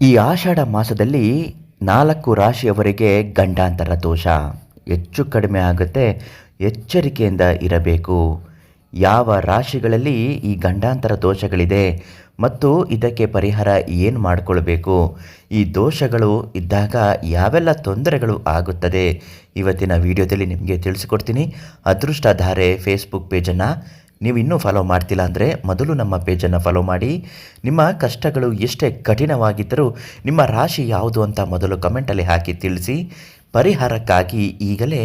ಈ ಆಷಾಢ ಮಾಸದಲ್ಲಿ 4 ರಾಶಿಯವರಿಗೆ ಗಂಡಾಂತರ ದೋಷ ಹೆಚ್ಚು ಕಡಿಮೆ ಆಗುತ್ತೆ. ಎಚ್ಚರಿಕೆಯಿಂದ ಇರಬೇಕು. ಯಾವ ರಾಶಿಗಳಲ್ಲಿ ಈ ಗಂಡಾಂತರ ದೋಷಗಳಿದೆ ಮತ್ತು ಇದಕ್ಕೆ ಪರಿಹಾರ ಏನು ಮಾಡಿಕೊಳ್ಬೇಕು, ಈ ದೋಷಗಳು ಇದ್ದಾಗ ಯಾವೆಲ್ಲ ತೊಂದರೆಗಳು ಆಗುತ್ತದೆ, ಇವತ್ತಿನ ವಿಡಿಯೋದಲ್ಲಿ ನಿಮಗೆ ತಿಳಿಸಿಕೊಡ್ತೀನಿ. ಅದೃಷ್ಟಧಾರೆ ಫೇಸ್ಬುಕ್ ಪೇಜನ್ನು ನೀವು ಇನ್ನೂ ಫಾಲೋ ಮಾಡ್ತಿಲ್ಲ ಅಂದರೆ ಮೊದಲು ನಮ್ಮ ಪೇಜನ್ನು ಫಾಲೋ ಮಾಡಿ. ನಿಮ್ಮ ಕಷ್ಟಗಳು ಎಷ್ಟೇ ಕಠಿಣವಾಗಿದ್ದರೂ ನಿಮ್ಮ ರಾಶಿ ಯಾವುದು ಅಂತ ಮೊದಲು ಕಮೆಂಟಲ್ಲಿ ಹಾಕಿ ತಿಳಿಸಿ. ಪರಿಹಾರಕ್ಕಾಗಿ ಈಗಲೇ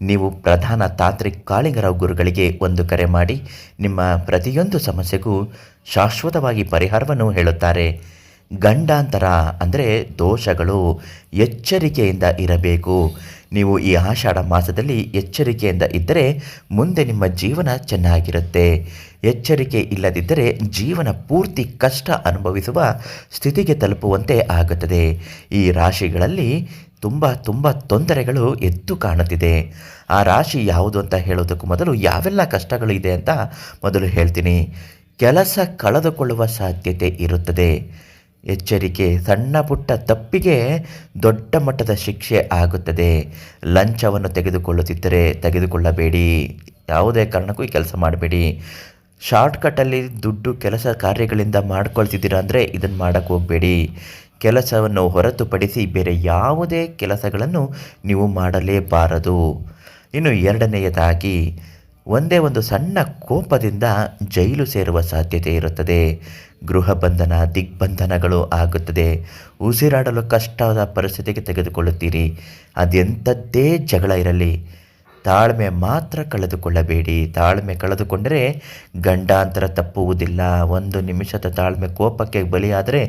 ನೀವು ಪ್ರಧಾನ ತಾಂತ್ರಿಕ ಕಾಳಿಂಗರಾವ್ ಗುರುಗಳಿಗೆ ಒಂದು ಕರೆ ಮಾಡಿ ನಿಮ್ಮ ಪ್ರತಿಯೊಂದು ಸಮಸ್ಯೆಗೂ ಶಾಶ್ವತವಾಗಿ ಪರಿಹಾರವನ್ನು ಹೇಳುತ್ತಾರೆ. ಗಂಡಾಂತರ ಅಂದರೆ ದೋಷಗಳು, ಎಚ್ಚರಿಕೆಯಿಂದ ಇರಬೇಕು. ನೀವು ಈ ಆಷಾಢ ಮಾಸದಲ್ಲಿ ಎಚ್ಚರಿಕೆಯಿಂದ ಇದ್ದರೆ ಮುಂದೆ ನಿಮ್ಮ ಜೀವನ ಚೆನ್ನಾಗಿರುತ್ತೆ. ಎಚ್ಚರಿಕೆ ಇಲ್ಲದಿದ್ದರೆ ಜೀವನ ಪೂರ್ತಿ ಕಷ್ಟ ಅನುಭವಿಸುವ ಸ್ಥಿತಿಗೆ ತಲುಪುವಂತೆ ಆಗುತ್ತದೆ. ಈ ರಾಶಿಗಳಲ್ಲಿ ತುಂಬ ತೊಂದರೆಗಳು ಎದ್ದು ಕಾಣುತ್ತಿದೆ. ಆ ರಾಶಿ ಯಾವುದು ಅಂತ ಹೇಳೋದಕ್ಕೂ ಮೊದಲು ಯಾವೆಲ್ಲ ಕಷ್ಟಗಳು ಇದೆ ಅಂತ ಮೊದಲು ಹೇಳ್ತೀನಿ. ಕೆಲಸ ಕಳೆದುಕೊಳ್ಳುವ ಸಾಧ್ಯತೆ ಇರುತ್ತದೆ. ಎಚ್ಚರಿಕೆ, ಸಣ್ಣ ಪುಟ್ಟ ತಪ್ಪಿಗೆ ದೊಡ್ಡ ಮಟ್ಟದ ಶಿಕ್ಷೆ ಆಗುತ್ತದೆ. ಲಂಚವನ್ನು ತೆಗೆದುಕೊಳ್ಳಬೇಡಿ. ಯಾವುದೇ ಕಾರಣಕ್ಕೂ ಈ ಕೆಲಸ ಮಾಡಬೇಡಿ. ಶಾರ್ಟ್ಕಟ್ಟಲ್ಲಿ ದುಡ್ಡು ಕೆಲಸ ಕಾರ್ಯಗಳಿಂದ ಮಾಡ್ಕೊಳ್ತಿದ್ದೀರಾ ಅಂದರೆ ಇದನ್ನು ಮಾಡೋಕ್ಕೆ ಹೋಗಬೇಡಿ. ಕೆಲಸವನ್ನು ಹೊರತುಪಡಿಸಿ ಬೇರೆ ಯಾವುದೇ ಕೆಲಸಗಳನ್ನು ನೀವು ಮಾಡಲೇಬಾರದು. ಇನ್ನು ಎರಡನೆಯದಾಗಿ, ಒಂದೇ ಒಂದು ಸಣ್ಣ ಕೋಪದಿಂದ ಜೈಲು ಸೇರುವ ಸಾಧ್ಯತೆ ಇರುತ್ತದೆ. ಗೃಹ ಬಂಧನ, ದಿಗ್ಬಂಧನಗಳು ಆಗುತ್ತದೆ. ಉಸಿರಾಡಲು ಕಷ್ಟದ ಪರಿಸ್ಥಿತಿಗೆ ತೆಗೆದುಕೊಳ್ಳುತ್ತೀರಿ. ಅದೆಂಥದ್ದೇ ಜಗಳ ಇರಲಿ, ತಾಳ್ಮೆ ಮಾತ್ರ ಕಳೆದುಕೊಳ್ಳಬೇಡಿ. ತಾಳ್ಮೆ ಕಳೆದುಕೊಂಡರೆ ಗಂಡಾಂತರ ತಪ್ಪುವುದಿಲ್ಲ. ಒಂದು ನಿಮಿಷದ ತಾಳ್ಮೆ ಕೋಪಕ್ಕೆ ಬಲಿಯಾದರೆ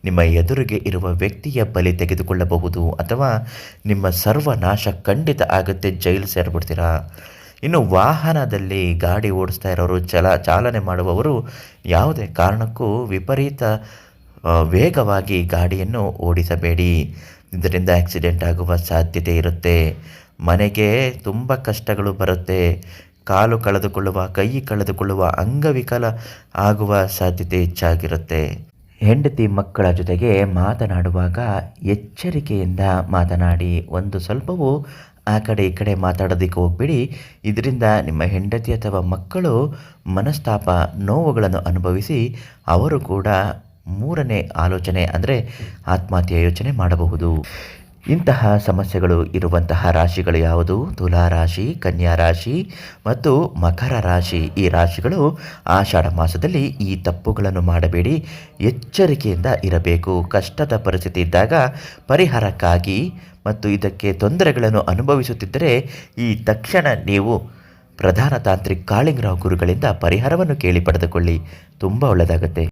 ನಿಮ್ಮ ಎದುರಿಗೆ ಇರುವ ವ್ಯಕ್ತಿಯ ಬಲಿ ತೆಗೆದುಕೊಳ್ಳಬಹುದು ಅಥವಾ ನಿಮ್ಮ ಸರ್ವನಾಶ ಖಂಡಿತ ಆಗುತ್ತೆ. ಜೈಲು ಸೇರಿಬಿಡ್ತೀರಾ. ಇನ್ನು ವಾಹನದಲ್ಲಿ ಗಾಡಿ ಓಡಿಸ್ತಾ ಇರೋರು, ಚಾಲನೆ ಮಾಡುವವರು ಯಾವುದೇ ಕಾರಣಕ್ಕೂ ವಿಪರೀತ ವೇಗವಾಗಿ ಗಾಡಿಯನ್ನು ಓಡಿಸಬೇಡಿ. ಇದರಿಂದ ಆಕ್ಸಿಡೆಂಟ್ ಆಗುವ ಸಾಧ್ಯತೆ ಇರುತ್ತೆ. ಮನೆಗೆ ತುಂಬ ಕಷ್ಟಗಳು ಬರುತ್ತೆ. ಕಾಲು ಕಳೆದುಕೊಳ್ಳುವ, ಕೈ ಕಳೆದುಕೊಳ್ಳುವ, ಅಂಗವಿಕಲ ಆಗುವ ಸಾಧ್ಯತೆ ಹೆಚ್ಚಾಗಿರುತ್ತೆ. ಹೆಂಡತಿ ಮಕ್ಕಳ ಜೊತೆಗೆ ಮಾತನಾಡುವಾಗ ಎಚ್ಚರಿಕೆಯಿಂದ ಮಾತನಾಡಿ. ಒಂದು ಸ್ವಲ್ಪವೂ ಆ ಕಡೆ ಈ ಕಡೆ ಮಾತಾಡೋದಕ್ಕೆ ಹೋಗ್ಬೇಡಿ. ಇದರಿಂದ ನಿಮ್ಮ ಹೆಂಡತಿ ಅಥವಾ ಮಕ್ಕಳು ಮನಸ್ತಾಪ, ನೋವುಗಳನ್ನು ಅನುಭವಿಸಿ ಅವರು ಕೂಡ ಮೂರನೇ ಆಲೋಚನೆ ಅಂದರೆ ಆತ್ಮಹತ್ಯೆ ಯೋಚನೆ ಮಾಡಬಹುದು. ಇಂತಹ ಸಮಸ್ಯೆಗಳು ಇರುವಂತಹ ರಾಶಿಗಳು ಯಾವುದು? ತುಲಾ ರಾಶಿ, ಕನ್ಯಾ ರಾಶಿ ಮತ್ತು ಮಕರ ರಾಶಿ. ಈ ರಾಶಿಗಳು ಆಷಾಢ ಮಾಸದಲ್ಲಿ ಈ ತಪ್ಪುಗಳನ್ನು ಮಾಡಬೇಡಿ. ಎಚ್ಚರಿಕೆಯಿಂದ ಇರಬೇಕು. ಕಷ್ಟದ ಪರಿಸ್ಥಿತಿ ಇದ್ದಾಗ ಪರಿಹಾರಕ್ಕಾಗಿ ಮತ್ತು ಇದಕ್ಕೆ ತೊಂದರೆಗಳನ್ನು ಅನುಭವಿಸುತ್ತಿದ್ದರೆ ಈ ತಕ್ಷಣ ನೀವು ಪ್ರಧಾನ ತಾಂತ್ರಿಕ ಕಾಳಿಂಗರಾವ್ ಗುರುಗಳಿಂದ ಪರಿಹಾರವನ್ನು ಕೇಳಿ ಪಡೆದುಕೊಳ್ಳಿ. ತುಂಬ ಒಳ್ಳೆಯದಾಗುತ್ತೆ.